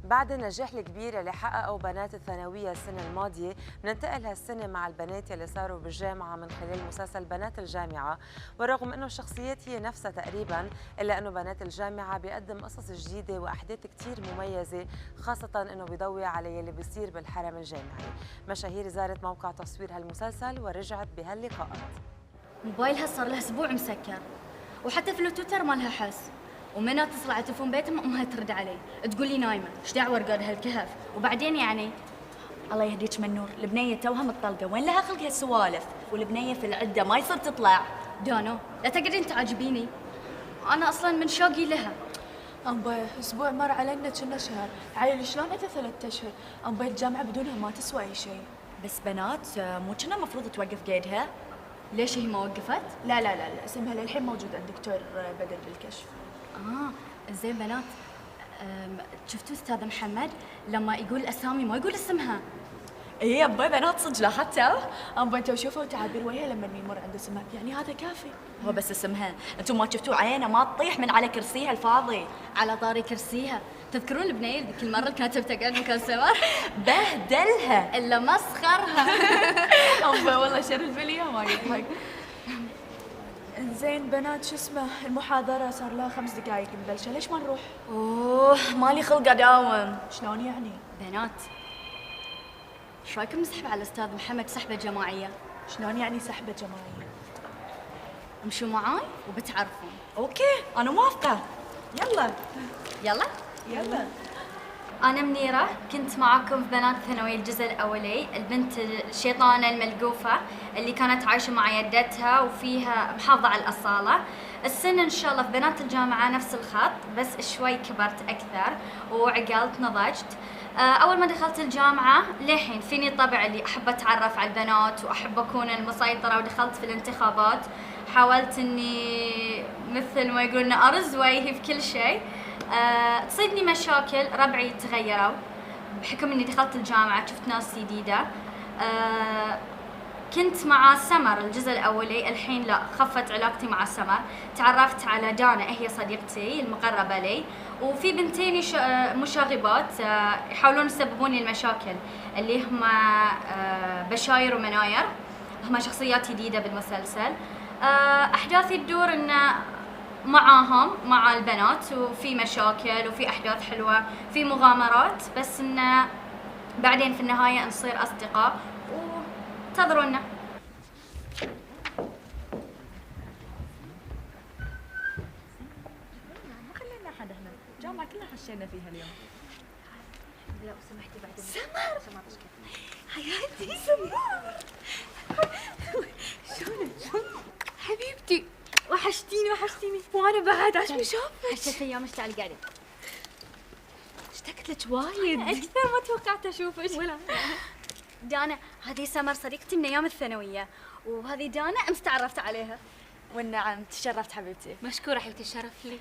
بعد النجاح الكبير اللي حققه بنات الثانوية السنة الماضية، بننتقل هالسنة مع البنات اللي صاروا بالجامعة من خلال مسلسل بنات الجامعة. ورغم انه الشخصيات هي نفسها تقريبا، الا انه بنات الجامعة بيقدم قصص جديدة واحداث كتير مميزة، خاصة انه بيضوي على يلي بيصير بالحرم الجامعي. مشاهير زارت موقع تصوير هالمسلسل ورجعت بهاللقاءات. موبايلها صار لها اسبوع مسكر، وحتى في التويتر ما لها حس. ومن اتصل على تليفون بيتها امها ترد علي تقول لي نايمه، ايش دعوه رقاد هالكهف؟ وبعدين يعني الله يهديك من نور، البنيه توها متطلقه، وين لها خلق هالسوالف؟ والبنيه في العده ما يصير تطلع. دانو لا تقعدين تعجبيني، انا اصلا من شوقي لها. أمبي أسبوع مر علينا كنا شهر، عيل شلون أنت 3 أشهر؟ أمبي الجامعة بدونها ما تسوى أي شيء. بس بنات مو كنا المفروض توقف قيدها؟ ليش هي ما وقفت؟ لا اسمها للحين موجود عند دكتور بدر بالكشف. زين بنات، شفتوا استاذ محمد لما يقول الاسامي ما يقول اسمها؟ اي يابا بنات صدق لاحظتوا؟ أمبي أنتوا شوفوا تعابير وجهها لما يمر عند اسمها، يعني هذا كافي. هو بس اسمها، انتم ما شفتوا عينه ما تطيح من على كرسيها الفاضي. على طاري كرسيها، تذكرون البنيه اللي كل مره كانت بتقعد مكان سمر؟ بهدلها الا مسخرها. أمبي والله شرف لي ما يضحك. زين بنات شو اسمه، المحاضرة صار لها 5 دقائق مبلشة، ليش ما نروح؟ اوه مالي خلق اداوم. شلون يعني؟ بنات ايش رايكم نسحب على الاستاذ محمد سحبه جماعيه؟ شلون يعني سحبة جماعية؟ امشوا معاي وبتعرفون. اوكي انا موافقه، يلا يلا يلا. أنا منيرة، كنت معاكم في بنات الثانوية الجزء الأولي، البنت الشيطانة الملقوفة اللي كانت عايشة مع يدتها وفيها محافظة على الأصالة. السنة إن شاء الله في بنات الجامعة نفس الخط، بس شوي كبرت أكثر وعقلت نضجت. أول ما دخلت الجامعة للحين فيني الطبع اللي أحب أتعرف على البنات وأحب أكون المسيطرة، ودخلت في الانتخابات حاولت إني مثل ما يقولون أرز وجهي في كل شيء. تصيدني مشاكل، ربعي تغيروا بحكم اني دخلت الجامعة، شفت ناس جديدة. كنت مع سمر الجزء الاولي، الحين لا، خفت علاقتي مع سمر. تعرفت على دانا، هي صديقتي المقربة لي، وفي بنتين مشاغبات يحاولون يسببون لي المشاكل اللي هم بشاير ومناير، هم شخصيات جديدة بالمسلسل. احداثي تدور ان معاهم مع البنات، وفي مشاكل وفي أحداث حلوة، في مغامرات، بس إنه بعدين في النهاية نصير أصدقاء وانتظرونا. ما خلينا حد هنا، الجامعه كلها حشينا فيها اليوم. لو سمحتي بعد سمر حياتي سمر شلونك؟ حبيبتي وحشتيني وانا بعد عاش ما شافك. حشت أيام اشتغل قاعدة. اشتقت لك وايد أكثر ما توقعت أشوفك. ولا دانا، هذه سمر صديقتي من أيام الثانوية، وهذه دانا أمس تعرفت عليها. والنعم تشرفت حبيبتي. مشكورة حبيبتي، الشرف لي.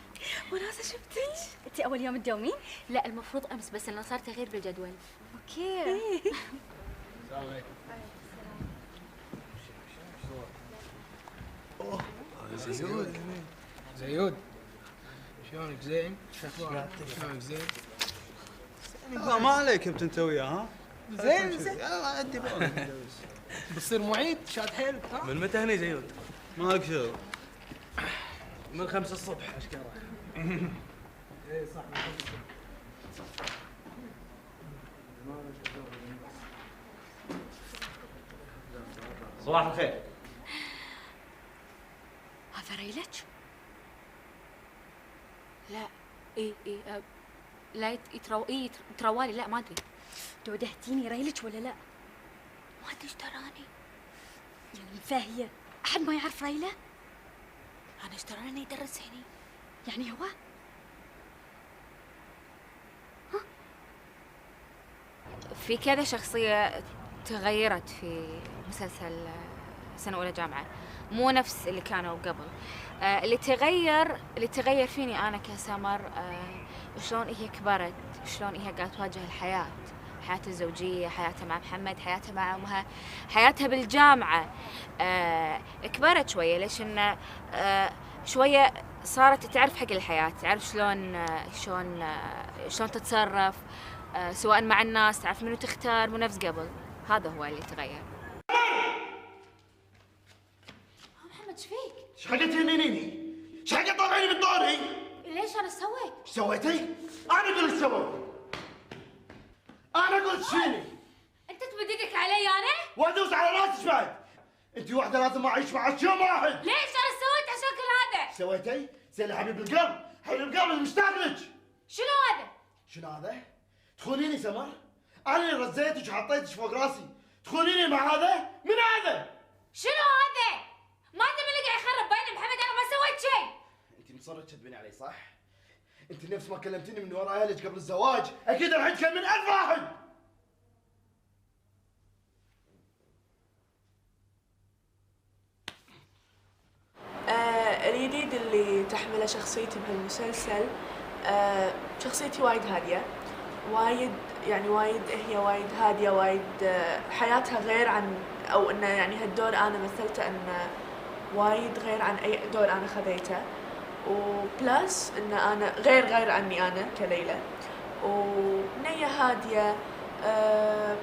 وناسة شفتك؟ أنت أول يوم تداومين؟ لا المفروض أمس، بس إنه صار تغيير بالجدول. أوكي. السلام عليكم. زيود شلونك؟ زين؟ شو اخبارك؟ شلونك؟ زين؟ ما عليك انت وياه ها؟ زين يلا عدي بقى. بتصير معيد شاد حيلك ها؟ من متى هني زيود؟ مالك شغل؟ من 5 الصبح اشكره. ايه صح من 5 الصبح. صباح الخير. هذا ريلك؟ لا لا يتروالي، لا ما أدري. دودهتيني ريلك ولا لا؟ ما أدري ايش تراني. يعني فاهية أحد ما يعرف ريلة؟ أنا ايش تراني إنه يدرس هني. يعني هو؟ في كذا شخصية تغيرت في مسلسل سنة أولى جامعة، مو نفس اللي كانوا قبل. اللي تغير فيني أنا كسمر، شلون هي كبرت، شلون هي قاعدة تواجه الحياة الزوجية، حياتها مع محمد، حياتها مع أمها، حياتها بالجامعة. كبرت شوية، ليش إنه شوية صارت تعرف حق الحياة، تعرف شلون تتصرف، سواء مع الناس، تعرف منو تختار، مو نفس قبل. هذا هو اللي تغير. محمد ايش فيك؟ ايش حق تهنيني؟ ايش حق تطلعيني من دوري؟ ليش انا سويت؟ ايش سويتي؟ انا اقول ايش سويت. انا اقول ايش فيني؟ انت تمد ايدك علي انا؟ وادوس على راسك بعد. انت واحده لازم اعيش معك يوم واحد. ليش انا سويت عشان كل هذا؟ ايش سويتي؟ زين حبيب القلب، حبيب القلب المشتاق لك. شنو هذا؟ شنو هذا؟ تخونيني سمر؟ انا اللي رزيتك وحطيتك فوق راسي، تخونيني مع هذا؟ من هذا؟ شنو هذا؟ ما انت من اللي قاعد يخرب بين محمد، انا ما سويت شيء. انت مصرة تكذبين علي صح؟ انت نفس ما كلمتني من وراء اهلك قبل الزواج، اكيد الحين تكلمين 1000 واحد. الجديد اللي تحمله شخصيتي بهالمسلسل، شخصيتي وايد هادية، وايد هي وايد هادية، وايد حياتها غير عن، أو إنه يعني هالدور أنا مثلته إنه وايد غير عن أي دور أنا خذيته، وبلس إن أنا غير عني أنا كليلى، وبنية هادية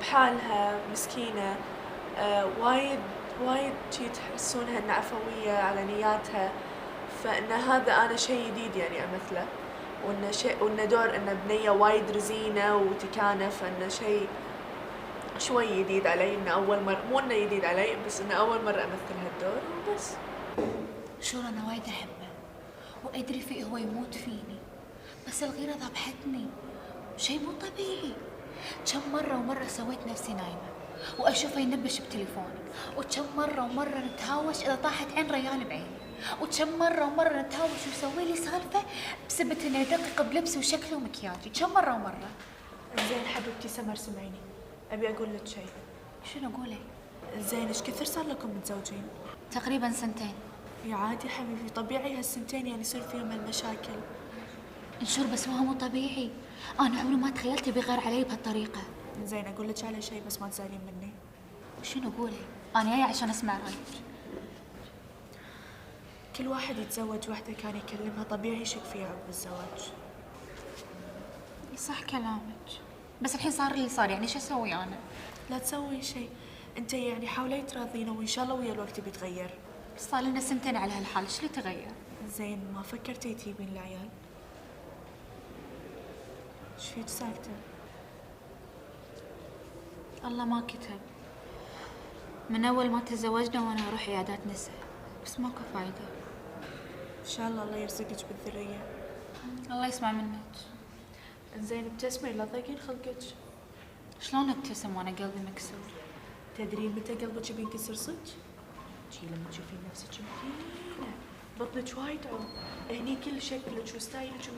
بحالها مسكينة، وايد شي تحسونها إنها عفوية على نياتها، فإن هذا أنا شيء جديد يعني أمثله، وإنه دور إنه بنية وايد رزينة وتكانف، فإنه شيء شوي جديد علي، إنه أول مرة، مو إنه جديد علي بس إنه أول مرة أمثل هالدور وبس. شور أنا وايد أحبه وأدري فيه هو يموت فيني، بس الغيرة ذبحتني، شيء مو طبيعي. كم مرة سويت نفسي نايمة وأشوفه ينبش بتليفوني، وكم مرة نتهاوش إذا طاحت عين ريال بعيني، وكم مرة نتهاوش ويسوي لي سالفة بسبب إنه يدقق بلبسي وشكلي ومكياجي، كم مرة. زين حبيبتي سمر سمعيني، أبي أقول لك شيء. شنو قولي؟ زين إيش كثر صار لكم متزوجين؟ تقريبا 2 يا عادي حبيبي، طبيعي هالسنتين يعني يصير فيهم هالمشاكل. انشور بس هو مو طبيعي، أنا عمري ما تخيلت بيغير علي بهالطريقة. زين أقول لك على شيء بس ما تزعلين مني. شنو قولي؟ أنا جاية عشان أسمع رأيك. كل واحد يتزوج وحده كان يكلمها طبيعي يشك فيها عقب الزواج. صح كلامك، بس الحين صار اللي صار، يعني شو أسوي أنا؟ لا تسوي شيء، أنت يعني حاولي تراضينه وإن شاء الله ويا الوقت بيتغير. صار لنا 2 على هالحال، إيش اللي تغير؟ زين ما فكرتي تجيبين العيال؟ ايش فيك ساكتة؟ الله ما كتب، من أول ما تزوجنا وأنا أروح عيادات نساء، بس ماكو فايدة. إن شاء الله يرزقك بالذرية. الله يسمع منك. زين ابتسمي لا تضيقين خلقك. شلون ابتسم وأنا قلبي مكسور؟ تدرين متى قلبك بينكسر صدق؟ شي لما تشوفين نفسك متينة، بطنك وايد عم، هني كل شكلك وستايلك